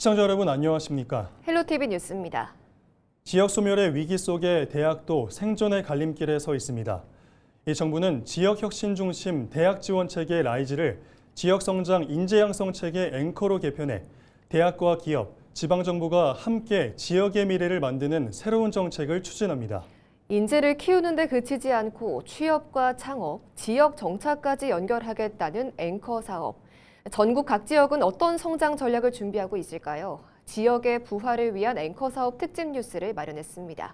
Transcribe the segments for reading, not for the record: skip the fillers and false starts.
시청자 여러분 안녕하십니까? 헬로티비 뉴스입니다. 지역 소멸의 위기 속에 대학도 생존의 갈림길에 서 있습니다. 이 정부는 지역 혁신 중심 대학 지원 체계 라이즈를 지역 성장 인재 양성 체계 앵커로 개편해 대학과 기업, 지방 정부가 함께 지역의 미래를 만드는 새로운 정책을 추진합니다. 인재를 키우는 데 그치지 않고 취업과 창업, 지역 정착까지 연결하겠다는 앵커 사업. 전국 각 지역은 어떤 성장 전략을 준비하고 있을까요? 지역의 부활을 위한 앵커 사업 특집 뉴스를 마련했습니다.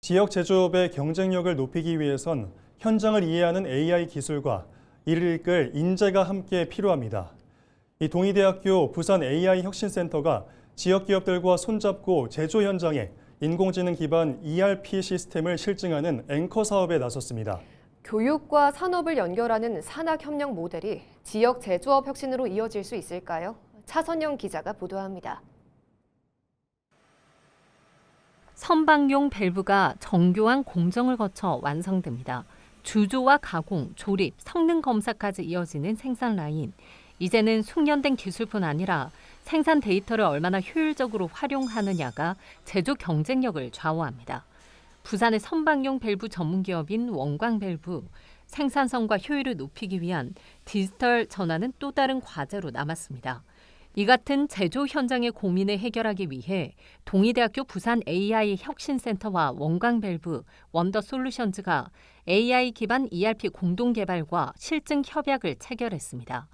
지역 제조업의 경쟁력을 높이기 위해선 현장을 이해하는 AI 기술과 이를 이끌 인재가 함께 필요합니다. 이 동의대학교 부산 AI 혁신센터가 지역 기업들과 손잡고 제조 현장에 인공지능 기반 ERP 시스템을 실증하는 앵커 사업에 나섰습니다. 교육과 산업을 연결하는 산학협력 모델이 지역 제조업 혁신으로 이어질 수 있을까요? 차선영 기자가 보도합니다. 선박용 밸브가 정교한 공정을 거쳐 완성됩니다. 주조와 가공, 조립, 성능 검사까지 이어지는 생산 라인. 이제는 숙련된 기술뿐 아니라 생산 데이터를 얼마나 효율적으로 활용하느냐가 제조 경쟁력을 좌우합니다. 부산의 선박용 밸브 전문 기업인 원광밸브, 생산성과 효율을 높이기 위한 디지털 전환은 또 다른 과제로 남았습니다. 이 같은 제조 현장의 고민을 해결하기 위해 동의대학교 부산 AI 혁신센터와 원광밸브, 원더솔루션즈가 AI 기반 ERP 공동 개발과 실증 협약을 체결했습니다.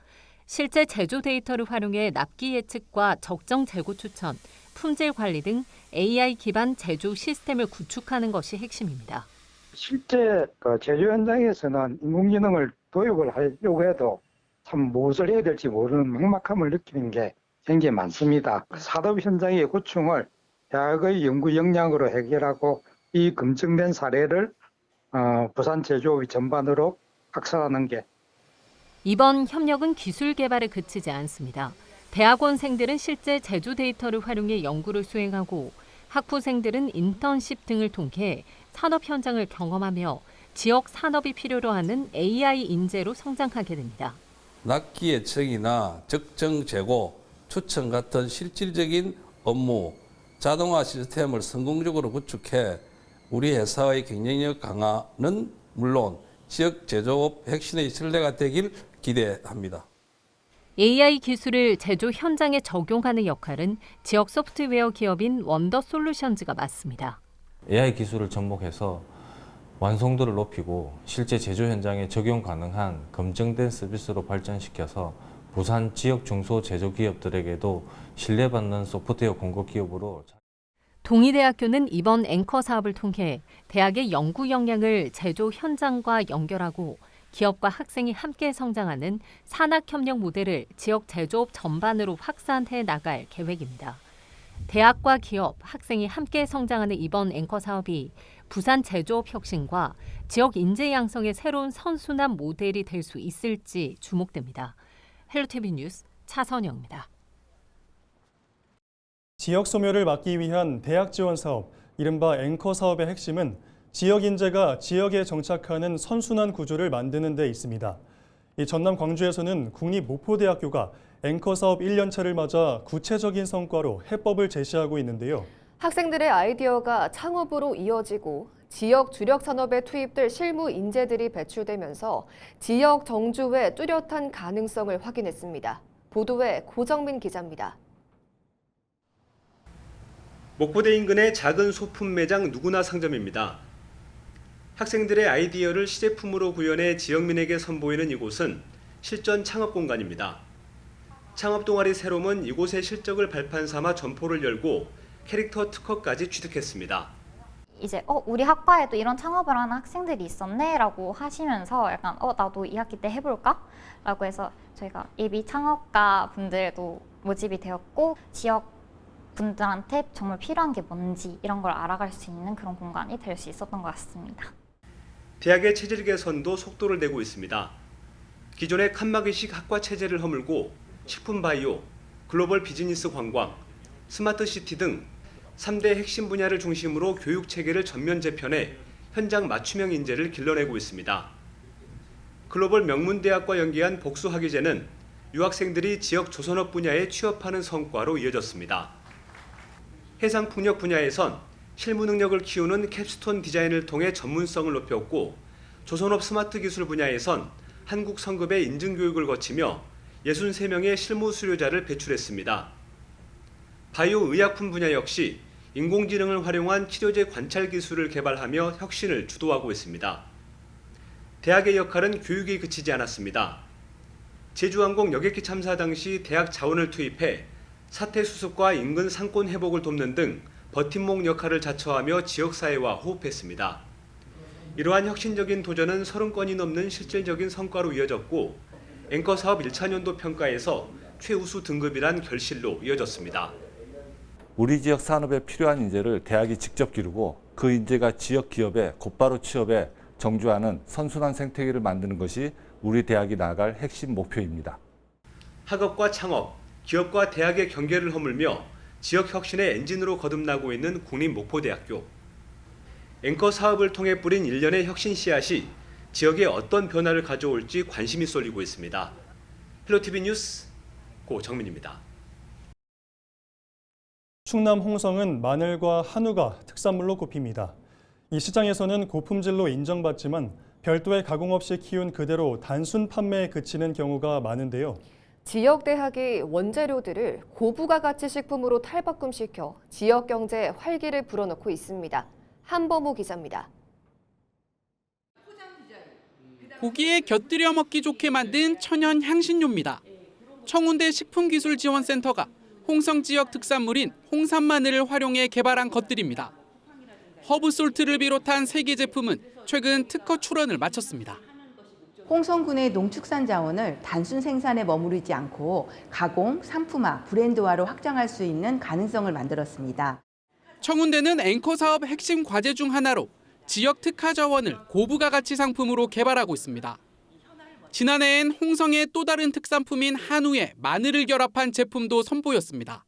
실제 제조 데이터를 활용해 납기 예측과 적정 재고 추천, 품질 관리 등 AI 기반 제조 시스템을 구축하는 것이 핵심입니다. 실제 제조 현장에서는 인공지능을 도입을 하려고 해도 참 무엇을 해야 될지 모르는 막막함을 느끼는 게 굉장히 많습니다. 산업 현장의 고충을 대학의 연구 역량으로 해결하고 이 검증된 사례를 부산 제조업의 전반으로 확산하는 게 이번 협력은 기술 개발에 그치지 않습니다. 대학원생들은 실제 제조 데이터를 활용해 연구를 수행하고 학부생들은 인턴십 등을 통해 산업 현장을 경험하며 지역 산업이 필요로 하는 AI 인재로 성장하게 됩니다. 납기 예측이나 적정 재고, 추천 같은 실질적인 업무, 자동화 시스템을 성공적으로 구축해 우리 회사의 경쟁력 강화는 물론 지역 제조업 혁신의 신뢰가 되길 기대합니다. AI 기술을 제조 현장에 적용하는 역할은 지역 소프트웨어 기업인 원더솔루션즈가 맡습니다. AI 기술을 접목해서 완성도를 높이고 실제 제조 현장에 적용 가능한 검증된 서비스로 발전시켜서 부산 지역 중소 제조기업들에게도 신뢰받는 소프트웨어 공급 기업으로. 동의대학교는 이번 앵커 사업을 통해 대학의 연구 역량을 제조 현장과 연결하고 기업과 학생이 함께 성장하는 산학협력 모델을 지역 제조업 전반으로 확산해 나갈 계획입니다. 대학과 기업, 학생이 함께 성장하는 이번 앵커 사업이 부산 제조업 혁신과 지역 인재 양성의 새로운 선순환 모델이 될 수 있을지 주목됩니다. 헬로티비 뉴스 차선영입니다. 지역 소멸을 막기 위한 대학 지원 사업, 이른바 앵커 사업의 핵심은 지역 인재가 지역에 정착하는 선순환 구조를 만드는 데 있습니다. 이 전남 광주에서는 국립모포대학교가 앵커 사업 1년차를 맞아 구체적인 성과로 해법을 제시하고 있는데요. 학생들의 아이디어가 창업으로 이어지고 지역 주력 산업에 투입될 실무 인재들이 배출되면서 지역 정주의 뚜렷한 가능성을 확인했습니다. 보도에 고정민 기자입니다. 목포대 인근의 작은 소품 매장 누구나 상점입니다. 학생들의 아이디어를 시제품으로 구현해 지역민에게 선보이는 이곳은 실전 창업 공간입니다. 창업 동아리 새롬은 이곳의 실적을 발판 삼아 점포를 열고 캐릭터 특허까지 취득했습니다. 이제 우리 학과에도 이런 창업을 하는 학생들이 있었네 라고 하시면서 약간 나도 2학기 때 해볼까? 라고 해서 저희가 예비 창업가 분들도 모집이 되었고 지역 분들한테 정말 필요한 게 뭔지 이런 걸 알아갈 수 있는 그런 공간이 될 수 있었던 것 같습니다. 대학의 체질 개선도 속도를 내고 있습니다. 기존의 칸막이식 학과 체제를 허물고 식품 바이오, 글로벌 비즈니스 관광, 스마트 시티 등 3대 핵심 분야를 중심으로 교육 체계를 전면 재편해 현장 맞춤형 인재를 길러내고 있습니다. 글로벌 명문대학과 연계한 복수학위제는 유학생들이 지역 조선업 분야에 취업하는 성과로 이어졌습니다. 해상풍력 분야에선 실무 능력을 키우는 캡스톤 디자인을 통해 전문성을 높였고, 조선업 스마트 기술 분야에선 한국 성급의 인증 교육을 거치며 63명의 실무 수료자를 배출했습니다. 바이오 의약품 분야 역시 인공지능을 활용한 치료제 관찰 기술을 개발하며 혁신을 주도하고 있습니다. 대학의 역할은 교육에 그치지 않았습니다. 제주항공 여객기 참사 당시 대학 자원을 투입해 사태 수습과 인근 상권 회복을 돕는 등 버팀목 역할을 자처하며 지역사회와 호흡했습니다. 이러한 혁신적인 도전은 30건이 넘는 실질적인 성과로 이어졌고, 앵커 사업 1차 년도 평가에서 최우수 등급이란 결실로 이어졌습니다. 우리 지역 산업에 필요한 인재를 대학이 직접 기르고 그 인재가 지역 기업에 곧바로 취업에 정주하는 선순환 생태계를 만드는 것이 우리 대학이 나아갈 핵심 목표입니다. 학업과 창업, 기업과 대학의 경계를 허물며 지역 혁신의 엔진으로 거듭나고 있는 국립목포대학교. 앵커 사업을 통해 뿌린 일련의 혁신 씨앗이 지역에 어떤 변화를 가져올지 관심이 쏠리고 있습니다. 헬로티비 뉴스 고정민입니다. 충남 홍성은 마늘과 한우가 특산물로 꼽힙니다. 이 시장에서는 고품질로 인정받지만 별도의 가공 없이 키운 그대로 단순 판매에 그치는 경우가 많은데요. 지역 대학이 원재료들을 고부가 가치 식품으로 탈바꿈시켜 지역 경제에 활기를 불어넣고 있습니다. 한범우 기자입니다. 고기에 곁들여 먹기 좋게 만든 천연 향신료입니다. 청운대 식품기술지원센터가 홍성 지역 특산물인 홍산 마늘을 활용해 개발한 것들입니다. 허브솔트를 비롯한 3개 제품은 최근 특허 출원을 마쳤습니다. 홍성군의 농축산 자원을 단순 생산에 머무르지 않고 가공, 상품화, 브랜드화로 확장할 수 있는 가능성을 만들었습니다. 청운대는 앵커 사업 핵심 과제 중 하나로 지역 특화 자원을 고부가 가치 상품으로 개발하고 있습니다. 지난해엔 홍성의 또 다른 특산품인 한우에 마늘을 결합한 제품도 선보였습니다.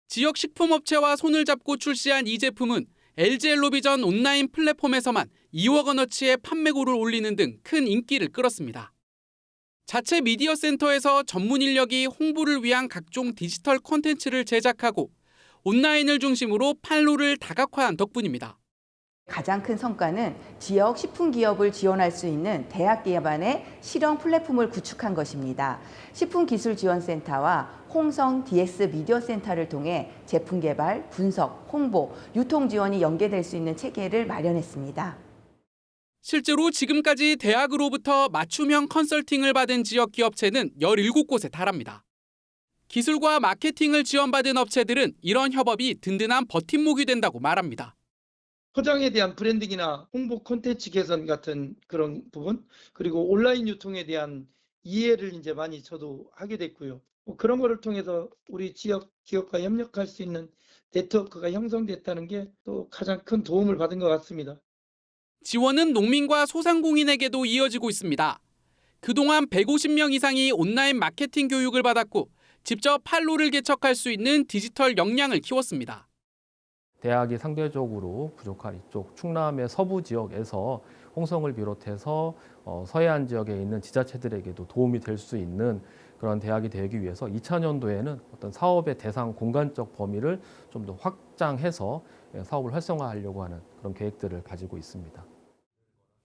지역 식품업체와 손을 잡고 출시한 이 제품은 LG 엘로비전 온라인 플랫폼에서만 2억 원어치의 판매고를 올리는 등 큰 인기를 끌었습니다. 자체 미디어 센터에서 전문 인력이 홍보를 위한 각종 디지털 콘텐츠를 제작하고 온라인을 중심으로 판로를 다각화한 덕분입니다. 가장 큰 성과는 지역 식품기업을 지원할 수 있는 대학 기반의 실용 플랫폼을 구축한 것입니다. 식품기술지원센터와 홍성 DX 미디어센터를 통해 제품 개발, 분석, 홍보, 유통 지원이 연계될 수 있는 체계를 마련했습니다. 실제로 지금까지 대학으로부터 맞춤형 컨설팅을 받은 지역 기업체는 17곳에 달합니다. 기술과 마케팅을 지원받은 업체들은 이런 협업이 든든한 버팀목이 된다고 말합니다. 포장에 대한 브랜딩이나 홍보 콘텐츠 개선 같은 그런 부분, 그리고 온라인 유통에 대한 이해를 이제 많이 저도 하게 됐고요. 그런 거를 통해서 우리 지역 기업과 협력할 수 있는 네트워크가 형성됐다는 게 또 가장 큰 도움을 받은 것 같습니다. 지원은 농민과 소상공인에게도 이어지고 있습니다. 그동안 150명 이상이 온라인 마케팅 교육을 받았고 직접 판로를 개척할 수 있는 디지털 역량을 키웠습니다. 대학이 상대적으로 부족한 이쪽 충남의 서부 지역에서 홍성을 비롯해서 서해안 지역에 있는 지자체들에게도 도움이 될 수 있는 그런 대학이 되기 위해서 2000년도에는 어떤 사업의 대상 공간적 범위를 좀 더 확장해서 사업을 활성화하려고 하는 그런 계획들을 가지고 있습니다.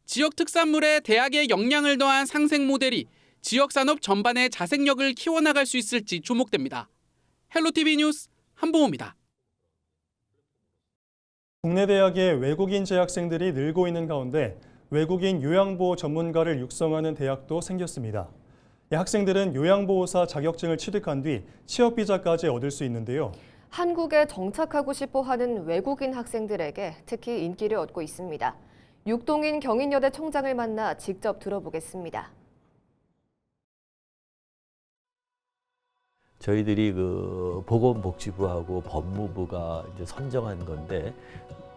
지역 특산물에 대학의 역량을 더한 상생 모델이 지역 산업 전반의 자생력을 키워나갈 수 있을지 주목됩니다. 헬로티비 뉴스 한봉호입니다. 국내 대학의 외국인 재학생들이 늘고 있는 가운데 외국인 요양보호 전문가를 육성하는 대학도 생겼습니다. 이 학생들은 요양보호사 자격증을 취득한 뒤 취업비자까지 얻을 수 있는데요. 한국에 정착하고 싶어 하는 외국인 학생들에게 특히 인기를 얻고 있습니다. 육동인 경인여대 총장을 만나 직접 들어보겠습니다. 저희들이 그 보건복지부하고 법무부가 이제 선정한 건데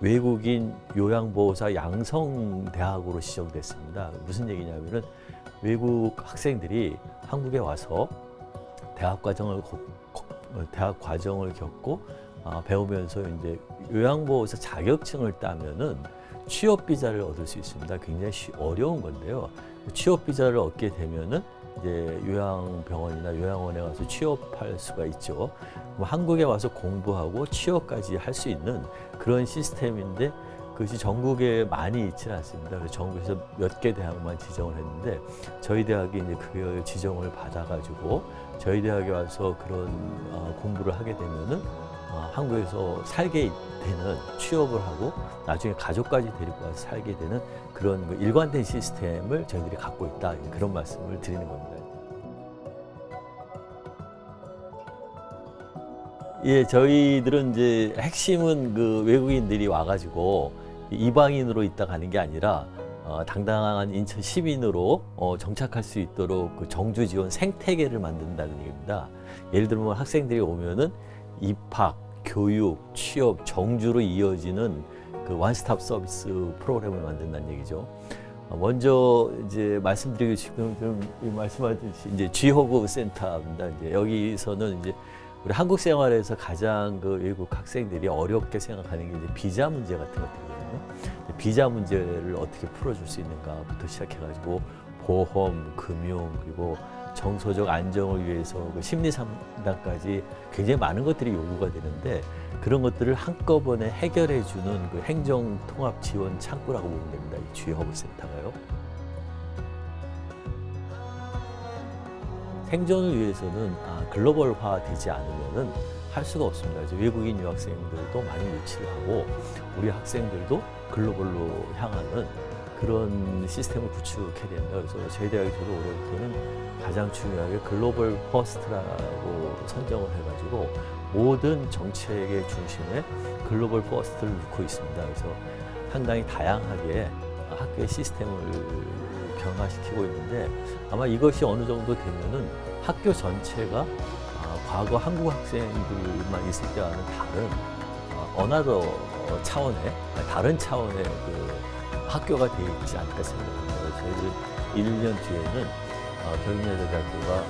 외국인 요양보호사 양성대학으로 지정됐습니다. 무슨 얘기냐면은 외국 학생들이 한국에 와서 대학 과정을 대학 과정을 겪고 배우면서 이제 요양보호사 자격증을 따면은 취업 비자를 얻을 수 있습니다. 굉장히 어려운 건데요. 취업 비자를 얻게 되면은 이제 요양병원이나 요양원에 가서 취업할 수가 있죠. 한국에 와서 공부하고 취업까지 할 수 있는 그런 시스템인데 그것이 전국에 많이 있지는 않습니다. 그래서 전국에서 몇 개 대학만 지정을 했는데 저희 대학이 이제 그 지정을 받아가지고 저희 대학에 와서 그런 공부를 하게 되면은 한국에서 살게 되는 취업을 하고 나중에 가족까지 데리고 와서 살게 되는 그런 그 일관된 시스템을 저희들이 갖고 있다 그런 말씀을 드리는 겁니다. 예, 저희들은 이제 핵심은 그 외국인들이 와가지고 이방인으로 있다 가는 게 아니라 당당한 인천 시민으로 정착할 수 있도록 그 정주 지원 생태계를 만든다는 얘기입니다. 예를 들면 학생들이 오면은 입학, 교육, 취업, 정주로 이어지는 그 원스톱 서비스 프로그램을 만든다는 얘기죠. 먼저 이제 말씀드리고 싶은 좀 말씀하듯이 이제 G허브 센터입니다. 이제 여기서는 이제 우리 한국 생활에서 가장 그 외국 학생들이 어렵게 생각하는 게 이제 비자 문제 같은 것들이거든요. 비자 문제를 어떻게 풀어줄 수 있는가부터 시작해가지고 보험, 금융 그리고 정서적 안정을 위해서 그 심리 상담까지 굉장히 많은 것들이 요구가 되는데 그런 것들을 한꺼번에 해결해주는 그 행정 통합 지원 창구라고 보면 됩니다. 이 G허브 센터가요. 생존을 위해서는 글로벌화 되지 않으면은 할 수가 없습니다. 그래서 외국인 유학생들도 많이 유치를 하고 우리 학생들도 글로벌로 향하는 그런 시스템을 구축해야 된다. 그래서 저희 대학이 저도 올해부터는 가장 중요하게 글로벌 퍼스트라고 선정을 해가지고 모든 정책의 중심에 글로벌 퍼스트를 놓고 있습니다. 그래서 상당히 다양하게 학교의 시스템을 변화시키고 있는데 아마 이것이 어느 정도 되면은 학교 전체가 과거 한국 학생들만 있을 때와는 다른 어나더 차원의 다른 차원의 그 학교가 되어 있지 않을까 생각합니다. 저희들은 1년 뒤에는 경인여자대학교가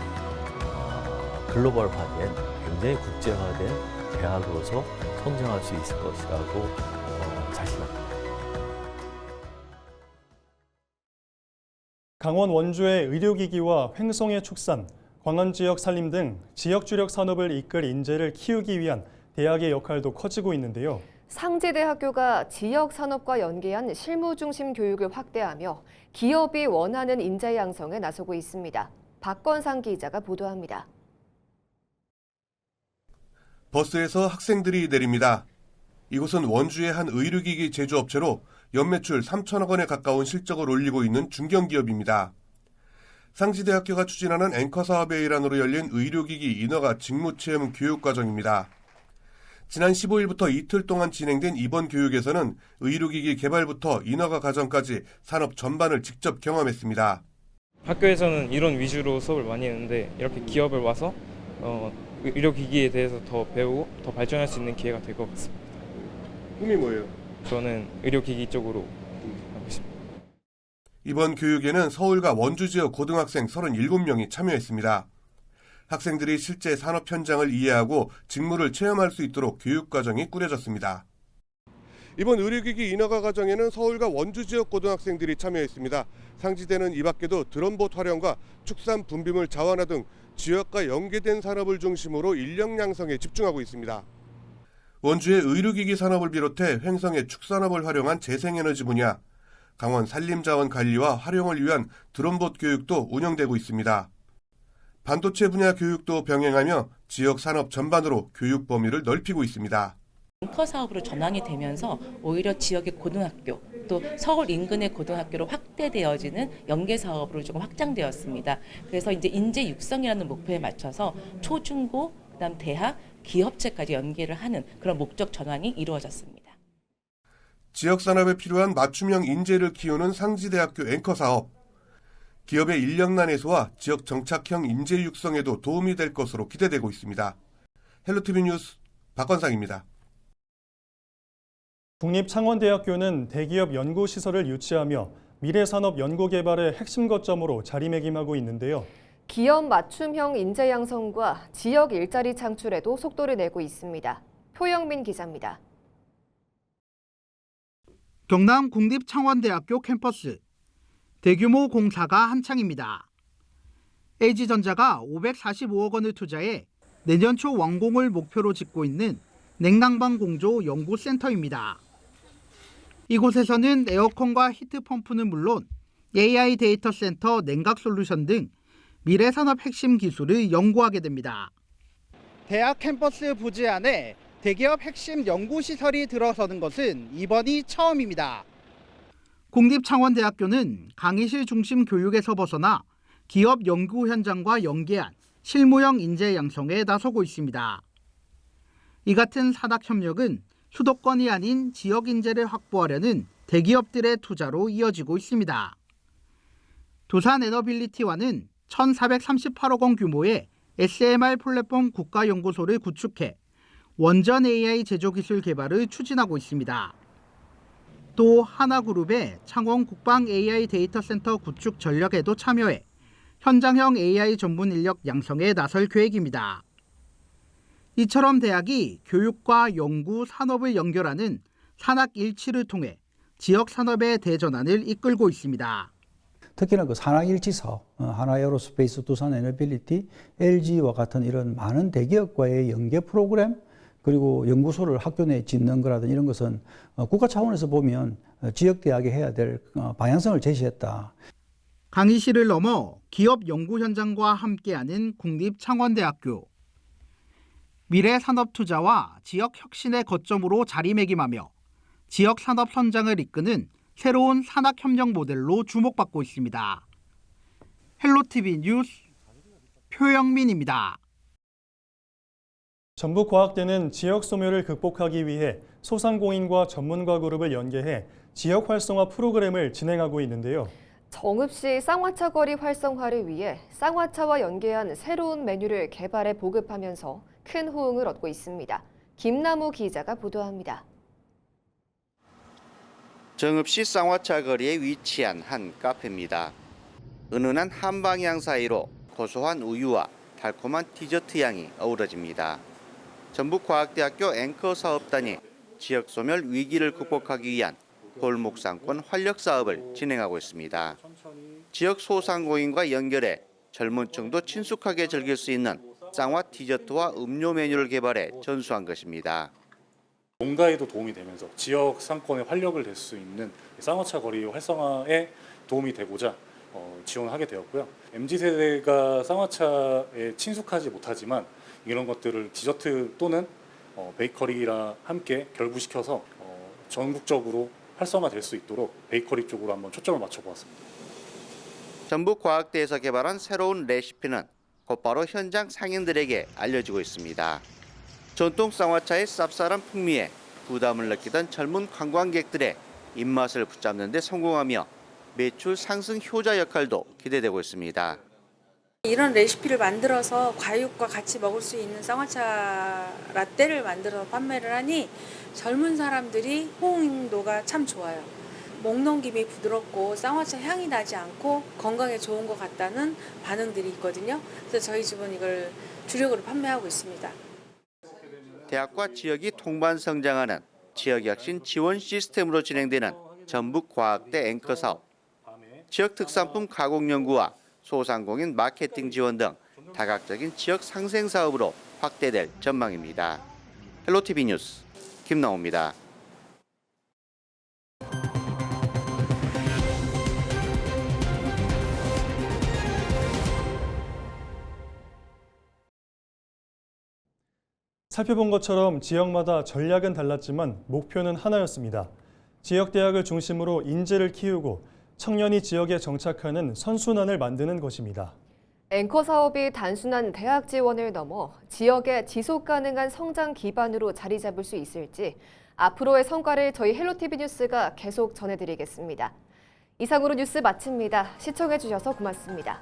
글로벌화된 굉장히 국제화된 대학으로서 성장할 수 있을 것이라고 자신합니다. 강원 원주의 의료기기와 횡성의 축산, 광안 지역 살림 등 지역 주력 산업을 이끌 인재를 키우기 위한 대학의 역할도 커지고 있는데요. 상지대학교가 지역 산업과 연계한 실무 중심 교육을 확대하며 기업이 원하는 인재 양성에 나서고 있습니다. 박건상 기자가 보도합니다. 버스에서 학생들이 내립니다. 이곳은 원주의 한 의료기기 제조업체로 연매출 3천억 원에 가까운 실적을 올리고 있는 중견기업입니다. 상지대학교가 추진하는 앵커 사업의 일환으로 열린 의료기기 인허가 직무체험 교육과정입니다. 지난 15일부터 이틀 동안 진행된 이번 교육에서는 의료기기 개발부터 인허가 과정까지 산업 전반을 직접 경험했습니다. 학교에서는 이론 위주로 수업을 많이 했는데 이렇게 기업을 와서 의료기기에 대해서 더 배우고 더 발전할 수 있는 기회가 될 것 같습니다. 꿈이 뭐예요? 저는 의료기기 쪽으로 하고 싶습니다. 이번 교육에는 서울과 원주 지역 고등학생 37명이 참여했습니다. 학생들이 실제 산업 현장을 이해하고 직무를 체험할 수 있도록 교육과정이 꾸려졌습니다. 이번 의료기기 인허가 과정에는 서울과 원주 지역 고등학생들이 참여했습니다. 상지대는 이 밖에도 드럼봇 활용과 축산 분비물 자원화 등 지역과 연계된 산업을 중심으로 인력 양성에 집중하고 있습니다. 원주의 의료기기 산업을 비롯해 횡성의 축산업을 활용한 재생에너지 분야, 강원 산림자원 관리와 활용을 위한 드럼봇 교육도 운영되고 있습니다. 반도체 분야 교육도 병행하며 지역 산업 전반으로 교육 범위를 넓히고 있습니다. 앵커 사업으로 전환이 되면서 오히려 지역의 고등학교 또 서울 인근의 고등학교로 확대되어지는 연계 사업으로 조금 확장되었습니다. 그래서 이제 인재 육성이라는 목표에 맞춰서 초중고 그다음 대학 기업체까지 연계를 하는 그런 목적 전환이 이루어졌습니다. 지역 산업에 필요한 맞춤형 인재를 키우는 상지대학교 앵커 사업. 기업의 인력난 해소와 지역 정착형 인재 육성에도 도움이 될 것으로 기대되고 있습니다. 헬로티비 뉴스 박건상입니다. 국립창원대학교는 대기업 연구시설을 유치하며 미래산업 연구개발의 핵심 거점으로 자리매김하고 있는데요. 기업 맞춤형 인재 양성과 지역 일자리 창출에도 속도를 내고 있습니다. 표영민 기자입니다. 경남 국립창원대학교 캠퍼스. 대규모 공사가 한창입니다. LG전자가 545억 원을 투자해 내년 초 완공을 목표로 짓고 있는 냉난방 공조 연구센터입니다. 이곳에서는 에어컨과 히트펌프는 물론 AI 데이터 센터, 냉각 솔루션 등 미래 산업 핵심 기술을 연구하게 됩니다. 대학 캠퍼스 부지 안에 대기업 핵심 연구시설이 들어서는 것은 이번이 처음입니다. 국립창원대학교는 강의실 중심 교육에서 벗어나 기업 연구 현장과 연계한 실무형 인재 양성에 나서고 있습니다. 이 같은 산학 협력은 수도권이 아닌 지역 인재를 확보하려는 대기업들의 투자로 이어지고 있습니다. 두산 에너빌리티와는 1,438억 원 규모의 SMR 플랫폼 국가연구소를 구축해 원전 AI 제조기술 개발을 추진하고 있습니다. 또 하나그룹의 창원 국방 AI 데이터 센터 구축 전략에도 참여해 현장형 AI 전문 인력 양성에 나설 계획입니다. 이처럼 대학이 교육과 연구, 산업을 연결하는 산학 일치를 통해 지역 산업의 대전환을 이끌고 있습니다. 특히나 그 산학일치 사업, 하나에어로스페이스, 두산에너빌리티, LG와 같은 이런 많은 대기업과의 연계 프로그램, 그리고 연구소를 학교 내에 짓는 거라든지 이런 것은 국가 차원에서 보면 지역대학이 해야 될 방향성을 제시했다. 강의실을 넘어 기업 연구 현장과 함께하는 국립창원대학교. 미래 산업 투자와 지역 혁신의 거점으로 자리매김하며 지역 산업 선장을 이끄는 새로운 산학협력 모델로 주목받고 있습니다. 헬로티비 뉴스 표영민입니다. 전북과학대는 지역 소멸을 극복하기 위해 소상공인과 전문가 그룹을 연계해 지역 활성화 프로그램을 진행하고 있는데요. 정읍시 쌍화차 거리 활성화를 위해 쌍화차와 연계한 새로운 메뉴를 개발해 보급하면서 큰 호응을 얻고 있습니다. 김나무 기자가 보도합니다. 정읍시 쌍화차 거리에 위치한 한 카페입니다. 은은한 한 방향 사이로 고소한 우유와 달콤한 디저트 향이 어우러집니다. 전북과학대학교 앵커 사업단이 지역 소멸 위기를 극복하기 위한 골목 상권 활력 사업을 진행하고 있습니다. 지역 소상공인과 연결해 젊은 층도 친숙하게 즐길 수 있는 쌍화 디저트와 음료 메뉴를 개발해 전수한 것입니다. 농가에도 도움이 되면서 지역 상권에 활력을 낼 수 있는 쌍화차 거리 활성화에 도움이 되고자 지원하게 되었고요. MZ세대가 쌍화차에 친숙하지 못하지만 이런 것들을 디저트 또는 베이커리랑 함께 결부시켜서 전국적으로 활성화될 수 있도록 베이커리 쪽으로 한번 초점을 맞춰보았습니다. 전북과학대에서 개발한 새로운 레시피는 곧바로 현장 상인들에게 알려지고 있습니다. 전통 쌍화차의 쌉쌀한 풍미에 부담을 느끼던 젊은 관광객들의 입맛을 붙잡는 데 성공하며 매출 상승 효자 역할도 기대되고 있습니다. 이런 레시피를 만들어서 과육과 같이 먹을 수 있는 쌍화차 라떼를 만들어서 판매를 하니 젊은 사람들이 호응도가 참 좋아요. 목넘김이 부드럽고 쌍화차 향이 나지 않고 건강에 좋은 것 같다는 반응들이 있거든요. 그래서 저희 집은 이걸 주력으로 판매하고 있습니다. 대학과 지역이 동반 성장하는 지역혁신 지원 시스템으로 진행되는 전북과학대 앵커 사업, 지역 특산품 가공 연구와 소상공인 마케팅 지원 등 다각적인 지역 상생 사업으로 확대될 전망입니다. 헬로티비 뉴스 김나호입니다. 살펴본 것처럼 지역마다 전략은 달랐지만 목표는 하나였습니다. 지역대학을 중심으로 인재를 키우고 청년이 지역에 정착하는 선순환을 만드는 것입니다. 앵커 사업이 단순한 대학 지원을 넘어 지역의 지속 가능한 성장 기반으로 자리 잡을 수 있을지 앞으로의 성과를 저희 헬로티비 뉴스가 계속 전해드리겠습니다. 이상으로 뉴스 마칩니다. 시청해주셔서 고맙습니다.